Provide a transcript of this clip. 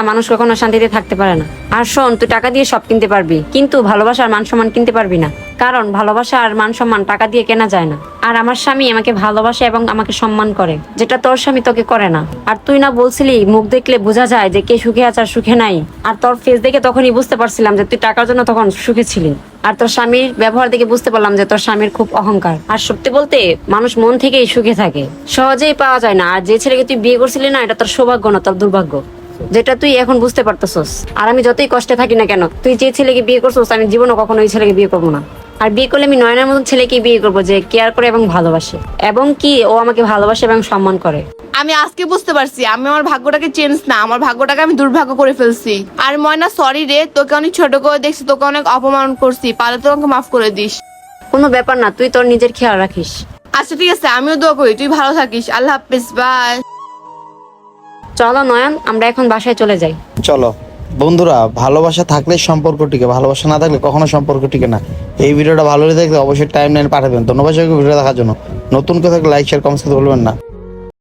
মানুষ কখনো শান্তিতে থাকতে পারে না। আর শোন, তুই টাকা দিয়ে সব কিনতে পারবি, কিন্তু ভালোবাসা আর মান সম্মান কিনতে পারবি না। কারণ ভালোবাসা আর মান সম্মান টাকা দিয়ে কেনা যায় না। আর আমার স্বামী আমাকে ভালোবাসে এবং আমাকে সম্মান করে, যেটা তোর স্বামী তোকে করে না। আর তুই না বলছিলি মুখ দেখলে বোঝা যায় যে কে সুখে আছে আর সুখে নাই। আর তোর ফেস দেখে তখনই বুঝতে পারছিলাম যে তুই টাকার জন্য তখন সুখে ছিলি। আর তোর স্বামীর ব্যবহার দেখে বুঝতে পারলাম যে তোর স্বামীর খুব অহংকার। আর সত্যি বলতে মানুষ মন থেকেই সুখে থাকে, সহজেই পাওয়া যায় না। আর যে ছেলেকে তুই বিয়ে করছিলি না, এটা তোর সৌভাগ্য না, তোর দুর্ভাগ্য, যেটা তুই এখন বুঝতে পারতেছস। আর আমি যতই কষ্টে থাকি না কেন, তুই যে ছেলেকে বিয়ে করছিস আমি জীবনে কখনো ওই ছেলেকে বিয়ে করবো না। আর বিয়ে করলে আমি নয়নের মতন ছেলেকে বিয়ে করবো, যে কেয়ার করে এবং ভালোবাসে, এবং কি ও আমাকে ভালোবাসে এবং সম্মান করে। আমি আজকে বুঝতে পারছি আমি আমার ভাগ্যটাকে চেঞ্জ না, আমার ভাগ্যটাকে আমি দুর্ভাগ্য করে ফেলছি। আর ময়না সরি রে, তোকে অনেক ছোট করে দেখছি, তোকে অনেক অপমান করছি, পারলে তো আমাকে মাফ করে দিস। কোনো ব্যাপার না, তুই তোর নিজের খেয়াল রাখিস। আচ্ছা ঠিক আছে, আমিও দোয়া করি তুই ভালো থাকিস। আল্লাহ হাফিজ, বাই। চলো নয়ন, আমরা এখন বাসায় চলে যাই। চলো বন্ধুরা, ভালোবাসা থাকলে সম্পর্ক টিকে, ভালোবাসা না থাকলে কখনো সম্পর্ক টিকে না। এই ভিডিওটা ভালো লেগে থাকলে অবশ্যই টাইম লাইন পাঠাবেন। ধন্যবাদ সবাইকে ভিডিও দেখার জন্য। নতুন কেউ থাকলে লাইক শেয়ার কমেন্ট করতে বলবেন না।